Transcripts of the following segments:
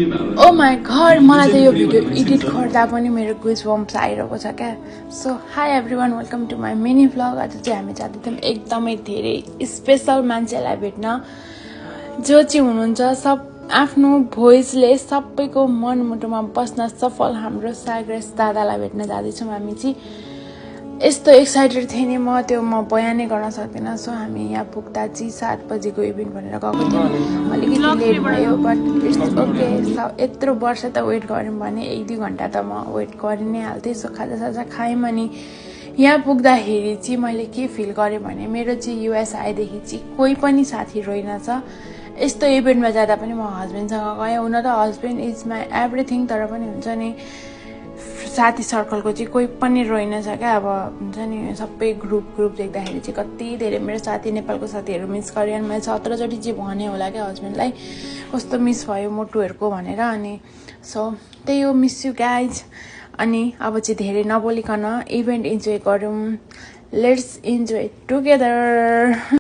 Oh my God मलाई त यो भिडियो एडिट गर्दा पनि मेरो गुज बम्प्स आइरहेको छ क्या। So hi everyone, welcome to my mini vlog. आज चाहिँ हामी जाँदैथ्यौँ एकदमै धेरै स्पेसल मान्छेलाई भेट्न जो चाहिँ हुनुहुन्छ सब आफ्नो भोइसले सबैको मनमुटुमा बस्न सफल हाम्रो साग्रेस दादालाई भेट्न जाँदैछौँ हामी चाहिँ। यस्तो एक्साइटेड थिएँ नि म बयानै गर्न सक्दिनँ। सो हामी यहाँ पुग्दा चाहिँ 7 बजीको इभेन्ट भनेर गएको थियौँ। अलिकति लेट भयो बट इट्स ओके। यत्रो वर्ष त वेट गऱ्यौँ भने 1-2 घन्टा त म वेट गरि नै हाल्थेँ। सो खाजासाजा खायौँ अनि यहाँ पुग्दाखेरि चाहिँ मैले के फिल गरेँ भने मेरो चाहिँ युएस आएदेखि चाहिँ कोही पनि साथी रहेनछ। यस्तो इभेन्टमा जाँदा पनि म हस्बेन्डसँग गएँ। हुन त हस्बेन्ड इज माई एभ्रिथिङ, तर पनि हुन्छ नि साथी सर्कलको चाहिँ कोही पनि रहेनछ क्या। अब हुन्छ नि सबै ग्रुप देख्दाखेरि चाहिँ कति धेरै मेरो साथी नेपालको साथीहरू मिस गरेँ। अनि मैले 17 चोटि चाहिँ भने होला क्या हस्बेन्डलाई कस्तो मिस भयो मोटुहरूको भनेर। अनि सो त्यही हो, मिस यु गाइज। अनि अब चाहिँ धेरै नबोलिकन इभेन्ट इन्जोय गरौँ। Let's enjoy together.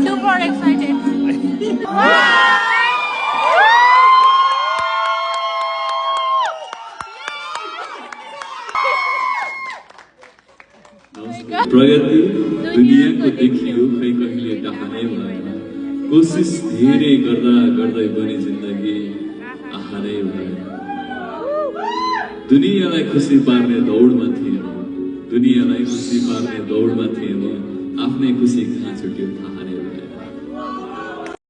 Super excited. प्रगति दुनियाँको देखियो खै कहिले कहाँै भएन। कोसिस धेरै गर्दै बने जिन्दगी आहारै भएन। दुनियाँलाई खुसी पार्ने दौडमा थिएँ म, दुनियाँलाई खुसी पार्ने दौडमा थिएँ म, आफ्नै खुसी कहाँ छुट्यो थाहा नै भएन।